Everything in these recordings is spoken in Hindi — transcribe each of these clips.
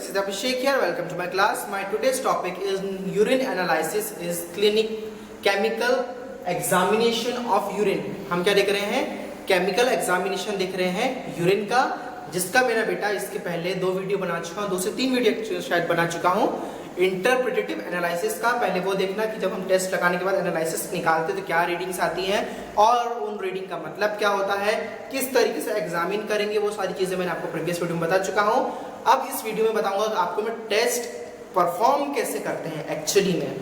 this is Abhishek here. Welcome to my class. My today's topic is urine analysis is clinic chemical examination of urine. हम क्या देख रहे हैं? केमिकल एग्जामिनेशन देख रहे हैं यूरिन का, जिसका मेरा बेटा इसके पहले 2 वीडियो बना चुका हूँ, 2 से 3 वीडियो शायद बना चुका हूँ इंटरप्रिटेटिव एनालिसिस का। पहले वो देखना कि जब हम टेस्ट लगाने के बाद एनालिसिस निकालते तो क्या रीडिंग्स आती हैं और उन रीडिंग का मतलब क्या होता है, किस तरीके से एग्जामिन करेंगे, वो सारी चीजें मैंने आपको प्रीवियस वीडियो में बता चुका हूँ। अब इस वीडियो में बताऊंगा कि आपको मैं टेस्ट परफॉर्म कैसे करते हैं एक्चुअली में,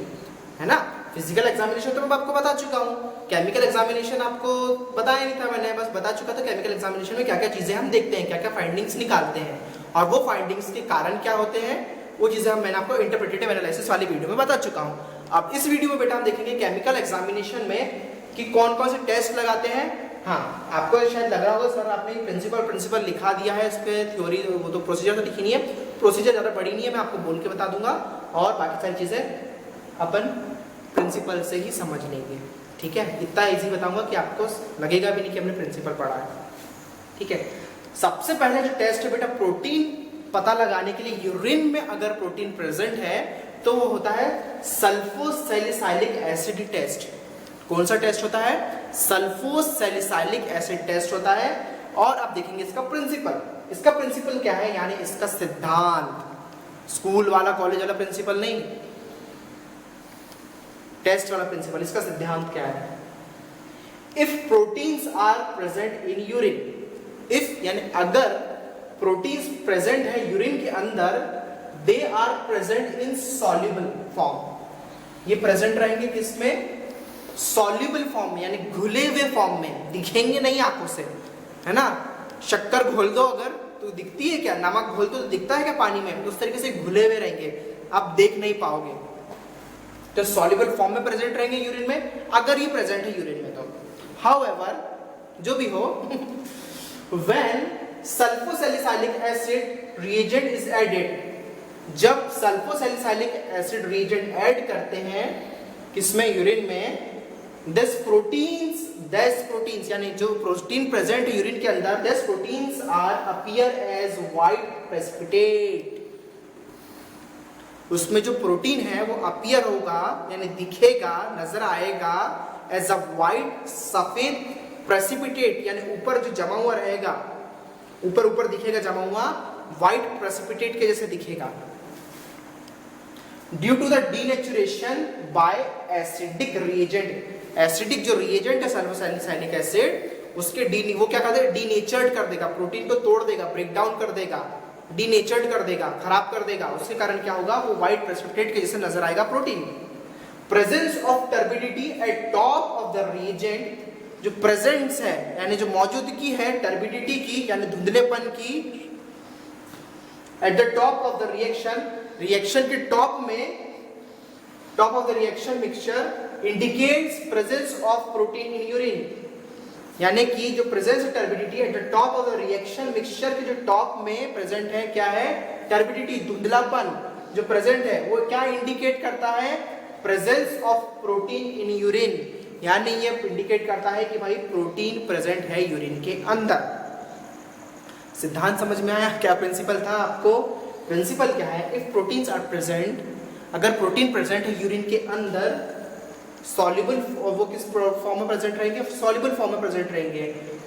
है ना। फिजिकल एग्जामिनेशन तो मैं आपको बता चुका हूँ, केमिकल एग्जामिनेशन आपको बताया नहीं था, मैंने बस बता चुका था केमिकल एग्जामिनेशन में क्या क्या चीजें हम देखते हैं, क्या क्या फाइंडिंग्स निकालते हैं और वो फाइंडिंग्स के कारण क्या होते हैं, वो चीजें मैंने आपको इंटरप्रिटेटिव एनालिसिस वाली वीडियो में बता चुका हूँ। अब इस वीडियो में बेटा हम देखेंगे केमिकल एग्जामिनेशन में कि कौन कौन से टेस्ट लगाते हैं। हाँ, आपको शायद लग रहा होगा सर आपने प्रिंसिपल लिखा दिया है, इस पे थ्योरी वो तो प्रोसीजर तो लिखी नहीं है, प्रोसीजर ज़्यादा बड़ी नहीं है, मैं आपको बोल के बता दूंगा और बाकी सारी चीज़ें अपन प्रिंसिपल से ही समझ लेंगे, ठीक है। इतना ईजी बताऊंगा कि आपको लगेगा भी नहीं कि हमने प्रिंसिपल पढ़ा है, ठीक है। सबसे पहले जो टेस्ट है बेटा प्रोटीन पता लगाने के लिए, यूरिन में अगर प्रोटीन प्रेजेंट है तो वो होता है सल्फोसैलिसाइलिक एसिड टेस्ट। कौन सा टेस्ट होता है? सल्फोसैलिसाइलिक एसिड टेस्ट होता है। और अब देखेंगे इसका प्रिंसिपल। इसका प्रिंसिपल क्या है, यानी इसका सिद्धांत, स्कूल वाला कॉलेज वाला प्रिंसिपल नहीं, टेस्ट वाला प्रिंसिपल। इसका सिद्धांत क्या है? If proteins are present in urine, if यानी अगर प्रोटीन्स प्रेजेंट है यूरिन के अंदर, they are present in soluble form. ये प्रेजेंट रहेंगे किसमें? सॉल्युबल फॉर्म में, यानी घुले हुए फॉर्म में, दिखेंगे नहीं आंखों से, है ना। शक्कर घोल दो अगर तो दिखती है क्या, नमक घोल दो तो दिखता है क्या पानी में, उस तरीके से घुले हुए रहेंगे, आप देख नहीं पाओगे। तो सॉल्युबल फॉर्म में प्रेजेंट रहेंगे यूरिन में, अगर ये प्रेजेंट है यूरिन में तो। हाउएवर जो भी हो when sulfosalicylic acid reagent is added, जब सल्फोसैलिसाइलिक एसिड रिएजेंट ऐड करते हैं किसमें, यूरिन में, दिस प्रोटीन्स यानी जो प्रोटीन प्रेजेंट है यूरिन के अंदर, this proteins are appear as white precipitate. उसमें जो प्रोटीन है वो अपीयर होगा यानी दिखेगा, नजर आएगा एज अ व्हाइट, सफेद प्रेसिपिटेट, यानी ऊपर जो जमा हुआ रहेगा, ऊपर दिखेगा जमा हुआ, व्हाइट प्रेसिपिटेट के जैसे दिखेगा। Due to the denaturation by acidic reagent, acidic जो रिएजेंट है सल्फोसैलिसाइलिक एसिड, उसके वो क्या कर देगा, डीनेचर्ड कर देगा, प्रोटीन को तोड़ देगा, ब्रेक डाउन कर देगा, डीनेचर्ड कर देगा, खराब कर देगा। उसके कारण क्या होगा, वो व्हाइट प्रेसिपिटेट के जैसे नजर आएगा protein. Presence of turbidity eight top of the reagent, जो प्रेजेंस है यानी जो मौजूदगी है टर्बिडिटी की यानी धुंधलेपन की, at the top of the reaction के टॉप में, top of the reaction mixture indicates presence of protein in urine, यानी कि जो presence turbidity at the top of the reaction mixture के जो टॉप में प्रेजेंट है, क्या है, टर्बिडिटी, धुंधलापन जो प्रेजेंट है, वो क्या इंडिकेट करता है, presence of protein in urine, यानी ये इंडिकेट करता है कि भाई प्रोटीन प्रेजेंट है यूरिन के अंदर। सिद्धांत समझ में आया? क्या प्रिंसिपल था आपको? प्रिंसिपल क्या है, इफ प्रोटीन्स आर प्रेजेंट, अगर प्रोटीन प्रेजेंट है यूरिन के अंदर, सॉल्युबल, वो किस फॉर्म में प्रेजेंट रहेंगे, सॉल्युबल फॉर्म में प्रेजेंट रहेंगे,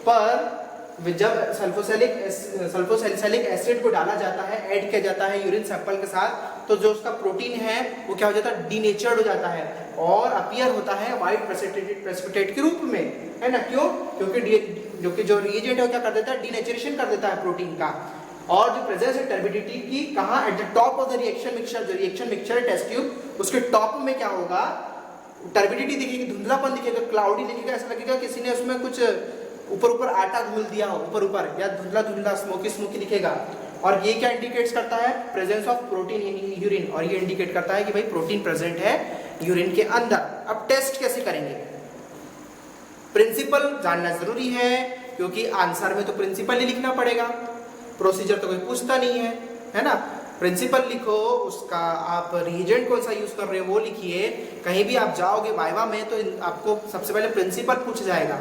पर जब सल्फोसैलिसाइलिक एसिड को डाला जाता है, ऐड किया जाता है यूरिन सैंपल के साथ, तो जो उसका प्रोटीन है वो क्या हो जाता है, डीनेचर्ड हो जाता है और अपीयर होता है व्हाइट प्रेसिपिटेट के रूप में, है ना। क्यों? क्योंकि जो रिएजेंट है वो क्या कर देता है, डीनेचरेशन कर देता है प्रोटीन का। और जो प्रेजेंस है टर्बिडिटी की, कहाँ, at the top of the reaction mixture, जो रिएक्शन मिक्सचर है टेस्ट ट्यूब, उसके टॉप में क्या होगा, टर्बिडिटी दिखेगी, धुंधलापन दिखेगा, क्लाउडी दिखेगा, ऐसा लगेगा किसी ने उसमें कुछ ऊपर आटा घोल दिया हो, ऊपर या धुंधला स्मोकी दिखेगा। और ये क्या इंडिकेट्स करता है, presence of protein in urine, और ये इंडिकेट करता है कि भाई प्रोटीन प्रेजेंट है यूरिन के अंदर। अब टेस्ट कैसे करेंगे? प्रिंसिपल जानना जरूरी है क्योंकि आंसर में तो प्रिंसिपल ही लिखना पड़ेगा, प्रोसीजर तो कोई पूछता नहीं है ना। प्रिंसिपल लिखो, उसका आप रिएजेंट कौन सा यूज कर रहे हो वो लिखिए। कहीं भी आप जाओगे वाइवा में तो आपको सबसे पहले प्रिंसिपल पूछ जाएगा,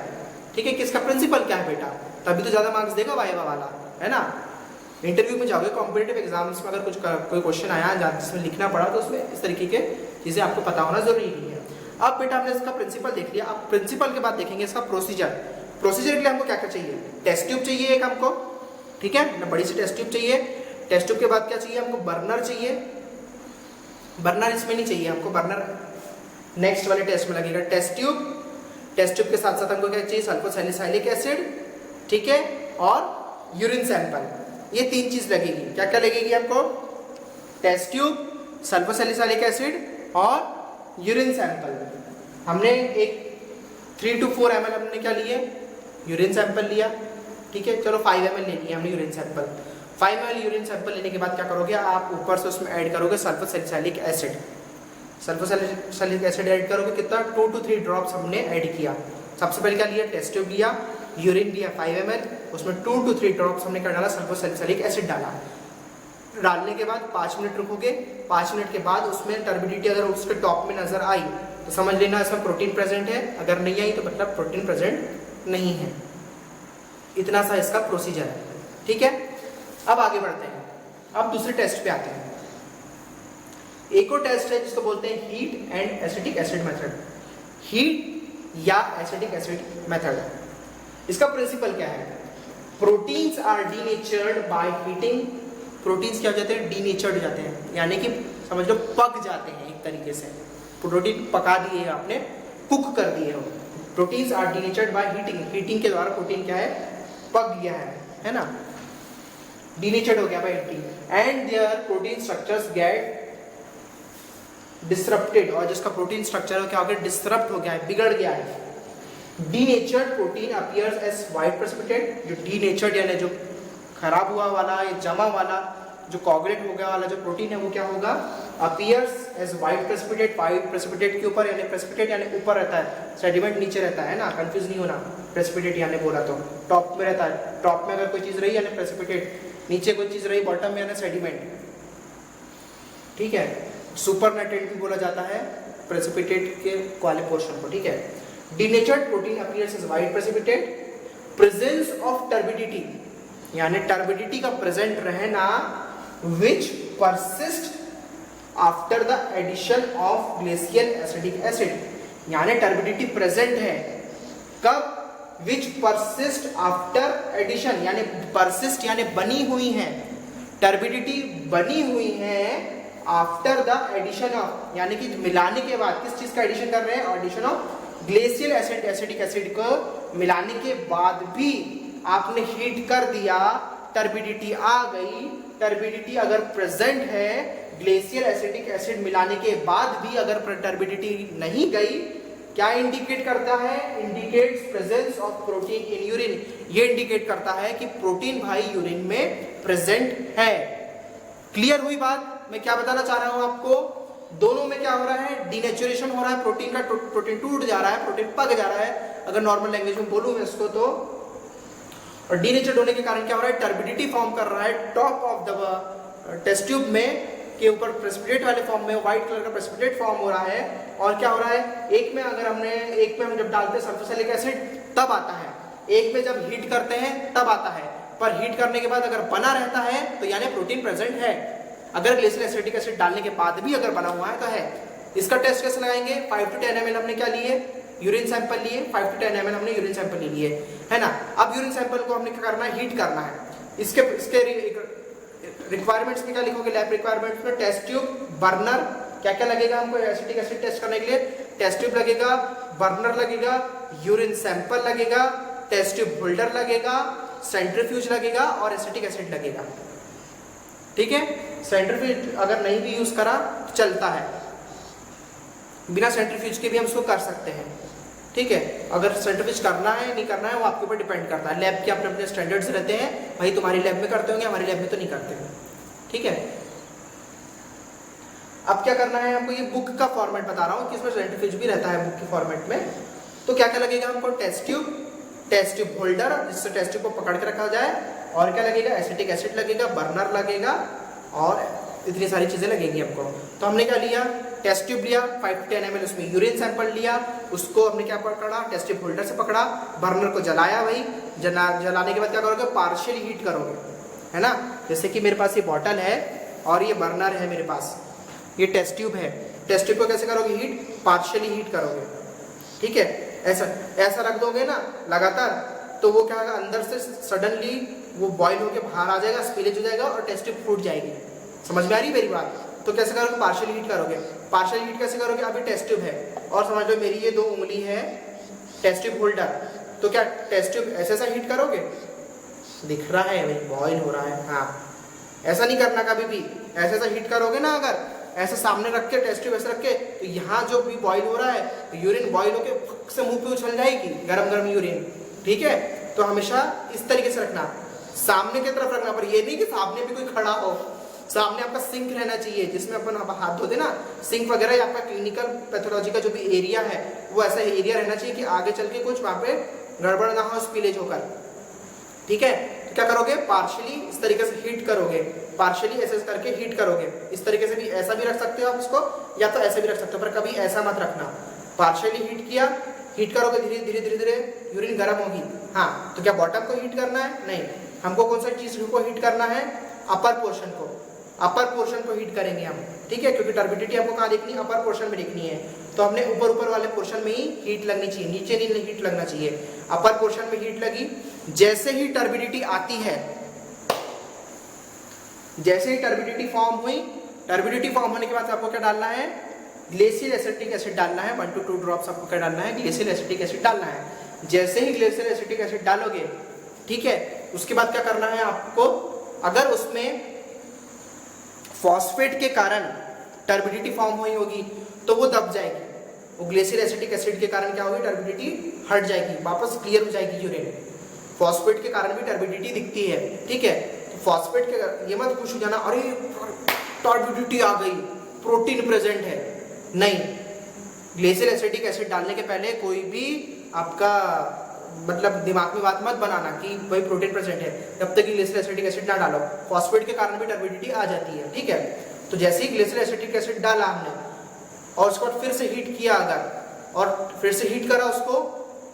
ठीक है, किसका प्रिंसिपल क्या है बेटा, तभी तो ज्यादा मार्क्स देगा वाइवा वाला, है ना। इंटरव्यू में जाओगे, कॉम्पिटेटिव एग्जाम्स में अगर कुछ कोई क्वेश्चन आया जिसमें लिखना पड़ा तो उसमें इस तरीके के चीज़ें आपको पता होना जरूरी नहीं है। अब बेटा हमने इसका प्रिंसिपल देख लिया, अब प्रिंसिपल के बाद देखेंगे इसका प्रोसीजर। प्रोसीजर के लिए हमको क्या क्या चाहिए, टेस्ट ट्यूब चाहिए एक हमको, ठीक है, बड़ी सी टेस्ट ट्यूब चाहिए। टेस्ट ट्यूब के बाद क्या चाहिए हमको, बर्नर चाहिए। बर्नर इसमें नहीं चाहिए हमको, बर्नर नेक्स्ट वाले टेस्ट में लगेगा। टेस्ट ट्यूब, टेस्ट ट्यूब के साथ साथ हमको क्या चाहिए, सल्फोसैलिसाइलिक एसिड, ठीक है, और यूरिन सैंपल। ये तीन चीज लगेगी। क्या क्या लगेगी हमको, टेस्ट ट्यूब, सल्फोसैलिसाइलिक एसिड और यूरिन सैंपल। हमने एक 3 to 4 ml हमने क्या लिए, यूरिन सैंपल लिया, ठीक है। चलो 5 ml ले लिया हमने urine sample. 5 ml urine sample लेने के बाद क्या करोगे आप, ऊपर से उसमें ऐड करोगे सल्फोसैलिसाइलिक एसिड। सल्फोसैलिक एसिड ऐड करोगे कितना, 2 to 3 ड्रॉप्स हमने ऐड किया। सबसे पहले क्या लिया, टेस्ट ट्यूब लिया, यूरिन लिया 5 ml, उसमें 2 to 3 ड्रॉप्स हमने क्या डाला, सल्फोसैलिसाइलिक एसिड डाला। डालने के बाद 5 मिनट रुकोगे। 5 मिनट के बाद उसमें टर्बिडिटी अगर उसके टॉप में नजर आई तो समझ लेना इसमें प्रोटीन प्रेजेंट है, अगर नहीं आई तो मतलब प्रोटीन प्रेजेंट नहीं है। इतना सा इसका प्रोसीजर है, ठीक है। अब आगे बढ़ते हैं, अब दूसरे टेस्ट पे आते हैं। एक और टेस्ट है जिसको बोलते हैं heat and acetic acid method. Heat या एसिटिक एसिड मेथड, इसका प्रिंसिपल क्या है, proteins are denatured by heating. Proteins क्या हो जाते हैं, डीनेचर्ड हो जाते हैं, यानी कि समझ लो पक जाते हैं एक तरीके से। प्रोटीन पका दिए आपने, कुक कर दिए हो। Proteins are denatured by heating, heating के द्वारा प्रोटीन क्या है, पक गया है ना, डीनेचर्ड हो गया by heating. And there protein structures get disrupted, और जिसका प्रोटीन स्ट्रक्चर क्या हो गया, डिसरप्ट हो गया है, बिगड़ गया है। Denatured protein appears as white precipitate. जो डीनेचर्ड यानी जो खराब हुआ वाला या जमा वाला जो कोगुलेट हो गया वाला जो प्रोटीन है वो क्या होगा, appears as white precipitate. White precipitate के ऊपर, यानी प्रेसिपिटेट यानी ऊपर रहता है, सेडिमेंट नीचे रहता है ना, कंफ्यूज नहीं होना। प्रेसिपिटेट यानी बोला तो टॉप में रहता है, टॉप में अगर कोई चीज रही यानी प्रेसिपिटेट, नीचे कोई चीज रही बॉटम में यानी सेडिमेंट, ठीक है। सुपरनेटेड भी बोला जाता है प्रेसिपिटेट के वाले पोर्शन को, ठीक है। Denatured protein appears as white precipitate. Presence of turbidity, यानी टर्बिडिटी का प्रेजेंट रहना, which persist after the addition of glacial acidic acid। यानी टर्बिडिटी प्रेजेंट है कब, which persist after addition, यानी persist यानी बनी हुई है, टर्बिडिटी बनी हुई है आफ्टर द एडिशन ऑफ, यानी कि मिलाने के बाद। किस चीज का एडिशन कर रहे हैं, addition of glacial acid, acidic acid को मिलाने के बाद भी आपने हीट कर दिया, टर्बिडिटी आ गई। टर्बिडिटी अगर प्रेजेंट है, ग्लेशियल एसिडिक एसिड मिलाने के बाद भी अगर टर्बिडिटी नहीं गई, क्या इंडिकेट करता है, indicates presence of protein in urine. ये इंडिकेट करता है कि प्रोटीन भाई यूरिन में प्रेजेंट है। क्लियर हुई बात, मैं क्या बताना चाह रहा हूं आपको, दोनों में क्या हो रहा है, डीनेचुरेशन हो रहा है, प्रोटीन का प्रोटीन टूट जा रहा है, प्रोटीन पक जा रहा है, अगर नॉर्मल लैंग्वेज में बोलूं मैं इसको तो। और डीनेचर्ड होने के कारण क्या हो रहा है, टर्बिडिटी फॉर्म कर रहा है top of the test tube में, के ऊपर प्रेसिपिटेट वाले फॉर्म में व्हाइट कलर का प्रेसिपिटेट फॉर्म हो रहा है। और क्या हो रहा है, एक में अगर हमने, एक में हम जब डालते हैं सल्फोसैलिक एसिड तब आता है, एक में जब हीट करते हैं तब आता है। पर हीट करने के बाद अगर बना रहता है तो यानी प्रोटीन प्रेजेंट है। अगर ग्लेशियल एसिडिक एसिड डालने के बाद भी अगर बना हुआ है तो है। इसका टेस्ट कैसे लगाएंगे, 5 to 10 ml हमने क्या लिए, यूरिन सैंपल लिए, 5 to 10 ml हमने यूरिन सैंपल लिए, है ना। अब यूरिन सैंपल को हमने क्या करना है, हीट करना है। इसके रिक्वायरमेंट्स में क्या लिखोगे, लैब रिक्वायरमेंट्स में टेस्ट ट्यूब, बर्नर, क्या क्या लगेगा हमको एसिटिक एसिड टेस्ट करने के लिए, टेस्ट ट्यूब लगेगा, बर्नर लगेगा, यूरिन सैंपल लगेगा, टेस्ट ट्यूब होल्डर लगेगा, सेंट्रीफ्यूज लगेगा और एसिटिक एसिड लगेगा, ठीक है। सेंट्रीफ्यूज अगर नहीं भी यूज करा चलता है, बिना सेंट्रीफ्यूज के भी हम इसको कर सकते हैं, ठीक है। अगर सेंट्रीफ्यूज करना है नहीं करना है वो आपके ऊपर डिपेंड करता है, लैब के अपने अपने स्टैंडर्ड्स रहते हैं, भाई तुम्हारी लैब में करते होंगे, हमारी लैब में तो नहीं करते, ठीक है। अब क्या करना है हमको, ये बुक का फॉर्मेट बता रहा हूँ कि इसमें सेंट्रीफ्यूज भी रहता है बुक के फॉर्मेट में। तो क्या क्या लगेगा हमको, टेस्ट ट्यूब होल्डर जिससे टेस्ट ट्यूब को पकड़ के रखा जाए, और क्या लगेगा, एसिटिक एसिड लगेगा, बर्नर लगेगा और इतनी सारी चीजें लगेंगी हमको। तो हमने क्या लिया, टेस्ट ट्यूब लिया 5 to 10 ml, उसमें यूरिन सैंपल लिया, उसको हमने क्या पकड़ा, टेस्ट ट्यूब होल्डर से पकड़ा, बर्नर को जलाया, वही जलाने के बाद क्या करोगे, पार्शियल हीट करोगे, है ना। जैसे कि मेरे पास ये बॉटल है और ये बर्नर है मेरे पास, ये टेस्ट ट्यूब है। टेस्ट ट्यूब को कैसे करोगे हीट? पार्शियली हीट करोगे, ठीक है। ऐसा रख दोगे ना लगातार, तो वो क्या होगा, अंदर से सडनली वो बॉईल होकर बाहर आ जाएगा, स्पिलेज हो जाएगा और टेस्ट ट्यूब फूट जाएगी। समझ में आ रही मेरी बात? तो कैसे करोगे? पार्शियल हीट करोगे। पार्शियल हीट कैसे करोगे? अभी टेस्ट ट्यूब है और समझ लो मेरी ये 2 उंगली है टेस्ट ट्यूब होल्डर, तो क्या टेस्ट ट्यूब ऐसा हीट करोगे? दिख रहा है भाई बॉईल हो रहा है, हाँ। ऐसा नहीं करना कभी भी, ऐसा हीट करोगे ना, अगर ऐसे सामने रख के टेस्ट ट्यूब ऐसे रख के, तो यहाँ जो भी बॉईल हो रहा है तो यूरिन बॉईल होके फक से मुंह पे उछल जाएगी गरम गरम यूरिन, ठीक है। तो हमेशा इस तरीके से रखना, सामने की तरफ रखना, पर ये नहीं कि सामने भी कोई खड़ा हो। सामने आपका सिंक रहना चाहिए जिसमें अपन हाथ धोते ना, सिंक वगैरह, या आपका क्लिनिकल पैथोलॉजी का जो भी एरिया है वो ऐसा एरिया रहना चाहिए कि आगे चल के कुछ वहाँ पे गड़बड़ ना हो, स्पिलेज होकर, ठीक है। तो क्या करोगे? पार्शियली इस तरीके से हीट करोगे, पार्शियली ऐसे करके हीट करोगे। इस तरीके से भी, ऐसा भी रख सकते हो आप इसको, या तो ऐसे भी रख सकते हो, पर कभी ऐसा मत रखना। पार्शियली हीट किया, हीट करोगे, धीरे धीरे धीरे धीरे यूरिन गर्म होगी, हाँ। तो क्या बॉटम को हीट करना है? नहीं, हमको कौन सा चीज को हीट करना है? अपर पोर्शन को, अपर पोर्शन को हीट करेंगे हम, ठीक है, क्योंकि टर्बिडिटी आपको कहाँ देखनी है? अपर पोर्शन में देखनी है। तो हमने ऊपर वाले पोर्शन में ही हीट लगनी चाहिए, नीचे नहीं हीट लगना चाहिए। अपर पोर्शन में हीट लगी, जैसे ही टर्बिडिटी आती है, जैसे ही टर्बिडिटी फॉर्म हुई, टर्बिडिटी फॉर्म होने के बाद आपको क्या डालना है? ग्लेशियल एसिटिक एसिड डालना है, 1 to 2 ड्रॉप्स आपको क्या डालना है? ग्लेशियल एसिटिक एसिड डालना है। जैसे ही ग्लेशियल एसिटिक एसिड डालोगे, ठीक है, उसके बाद क्या करना है आपको? अगर उसमें फॉस्फेट के कारण टर्बिडिटी फॉर्म हुई होगी तो वो दब जाएगी, वो ग्लेशियल एसिटिक एसिड के कारण क्या होगी? टर्बिडिटी हट जाएगी, वापस क्लियर हो जाएगी यूरिन। फॉस्फेट के कारण भी टर्बिडिटी दिखती है, ठीक है। तो फॉस्फेट के, ये मत खुश हो जाना अरे टर्बिडिटी आ गई, प्रोटीन प्रेजेंट है, नहीं। ग्लेशियल एसिटिक एसिड डालने के पहले कोई भी आपका मतलब दिमाग में बात मत बनाना कि भाई प्रोटीन प्रेजेंट है, जब तक ग्लेशियल एसिटिक एसिड ना डालो। फॉस्फेट के कारण भी टर्बिडिटी आ जाती है, ठीक है। तो जैसे ही ग्लेशियल एसिटिक एसिड डाला हमने और उसको फिर से हीट किया अगर, और फिर से हीट करा उसको,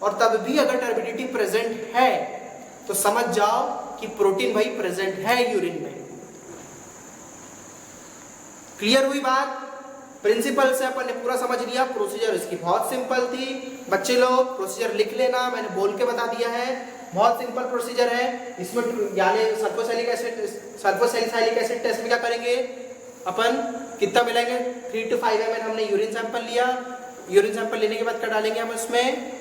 और तब भी अगर टर्बिडिटी प्रेजेंट है तो समझ जाओ कि प्रोटीन भाई प्रेजेंट है यूरिन में। क्लियर हुई बात? प्रिंसिपल से अपन ने पूरा समझ लिया। प्रोसीजर इसकी बहुत सिंपल थी, बच्चे लोग प्रोसीजर लिख लेना, मैंने बोल के बता दिया है, बहुत सिंपल प्रोसीजर है। इसमें यानी सल्फोसैलिक एसिड टेस्ट में क्या करेंगे अपन? कितना मिलाएंगे? 3 to 5 ml हमने यूरिन सैंपल लिया। यूरिन सैंपल लेने के बाद क्या डालेंगे हम? उसमें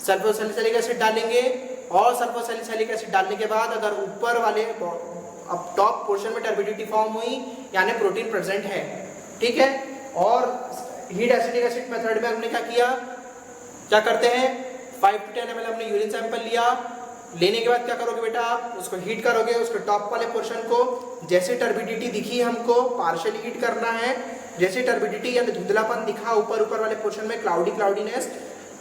सल्फोसैलिक एसिड डालेंगे, और सल्फोसैलिक एसिड डालने के बाद अगर ऊपर वाले अब टॉप पोर्शन में टर्बिडिटी फॉर्म हुई यानी प्रोटीन प्रेजेंट है, ठीक है। और हीट एसिटिक एसिड मेथड में हमने क्या किया? क्या करते हैं? 5 to 10 ml हमने यूरिन सैंपल लिया। लेने के बाद क्या करोगे बेटा? आप उसको हीट करोगे, उसके टॉप वाले पोर्शन को। जैसे टर्बिडिटी दिखी हमको, पार्शियली हीट करना है। जैसे टर्बिडिटी यानी धुंधलापन दिखा ऊपर वाले पोर्शन में, क्लाउडीनेस,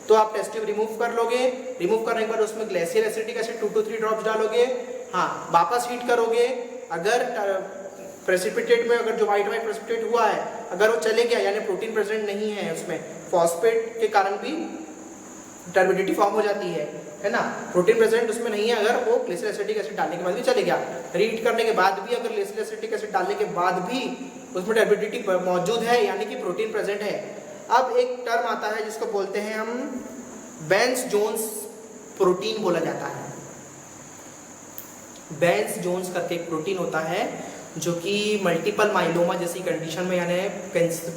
तो आप टेस्ट ट्यूब रिमूव कर लोगे। रिमूव करने के बाद उसमें glacial acetic acid 2 to 3 drops डालोगे। हाँ, वापस हीट करोगे। अगर प्रेसिपिटेट में अगर जो व्हाइट प्रेसिपिटेट हुआ है अगर वो चले गया यानी प्रोटीन प्रेजेंट नहीं है उसमें, फॉस्फेट के कारण भी टर्बिडिटी फॉर्म हो जाती है ना। प्रोटीन प्रेजेंट उसमें नहीं है अगर वो ग्लेशियल एसिटिक एसिड डालने के बाद भी चले गया। रीहीट करने के बाद भी अगर ग्लेशियल एसिटिक एसिड डालने के बाद भी उसमें टर्बिडिटी मौजूद है यानी कि प्रोटीन प्रेजेंट है। अब एक टर्म आता है जिसको बोलते हैं हम बेंस जोन्स प्रोटीन बोला जाता है। बेंस जोन्स करके एक प्रोटीन होता है जो कि मल्टीपल माइलोमा जैसी कंडीशन में यानी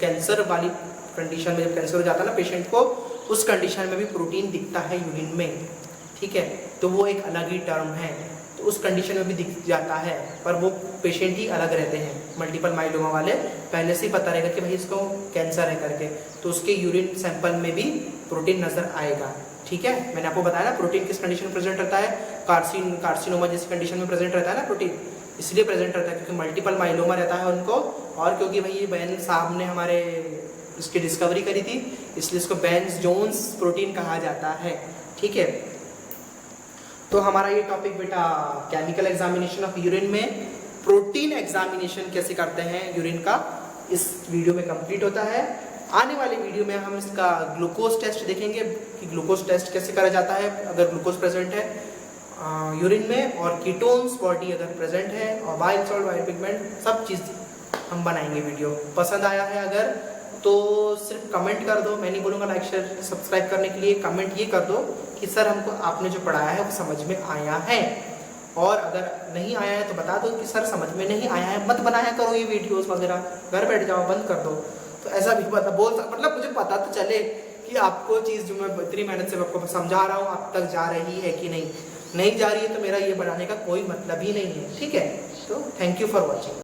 कैंसर वाली कंडीशन में जब कैंसर हो जाता है ना पेशेंट को, उस कंडीशन में भी प्रोटीन दिखता है यूरिन में, ठीक है। तो वो एक अलग ही टर्म है, तो उस कंडीशन में भी दिख जाता है, पर वो पेशेंट ही अलग रहते हैं। मल्टीपल माइलोमा वाले पहले से ही पता रहेगा कि भाई इसको कैंसर है करके, तो उसके यूरिन सैंपल में भी प्रोटीन नजर आएगा, ठीक है। मैंने आपको बताया ना प्रोटीन किस कंडीशन में प्रेजेंट रहता है, कार्सिनोमा जैसी कंडीशन में प्रेजेंट रहता है ना प्रोटीन, इसलिए प्रेजेंट रहता है क्योंकि मल्टीपल माइलोमा रहता है उनको, और क्योंकि भाई ये बेन साहब ने हमारे इसकी डिस्कवरी करी थी, इसलिए इसको बेंस जोन्स प्रोटीन कहा जाता है, ठीक है। तो हमारा ये टॉपिक बेटा केमिकल एग्जामिनेशन ऑफ यूरिन में प्रोटीन एग्जामिनेशन कैसे करते हैं यूरिन का, इस वीडियो में कंप्लीट होता है। आने वाले वीडियो में हम इसका ग्लूकोज टेस्ट देखेंगे कि ग्लूकोज टेस्ट कैसे करा जाता है अगर ग्लूकोज प्रेजेंट है। यूरिन में, और कीटोन्स बॉडी अगर प्रेजेंट है, और बाइल सॉल्ट, बाइल पिगमेंट, सब चीज़ हम बनाएंगे। वीडियो पसंद आया है अगर तो सिर्फ कमेंट कर दो, मैं नहीं बोलूँगा लाइक शेयर सब्सक्राइब करने के लिए, कमेंट ये कर दो कि सर हमको आपने जो पढ़ाया है वो समझ में आया है, और अगर नहीं आया है तो बता दो कि सर समझ में नहीं आया है, मत बनाया करो ये वीडियोस वगैरह, घर बैठ जाओ बंद कर दो। तो ऐसा भी मतलब मुझे पता तो चले कि आपको चीज़ जो मैं इतनी मेहनत से आपको समझा रहा हूँ आप तक जा रही है कि नहीं जा रही है, तो मेरा ये बनाने का कोई मतलब ही नहीं है। ठीक है, तो थैंक यू फॉर वॉचिंग।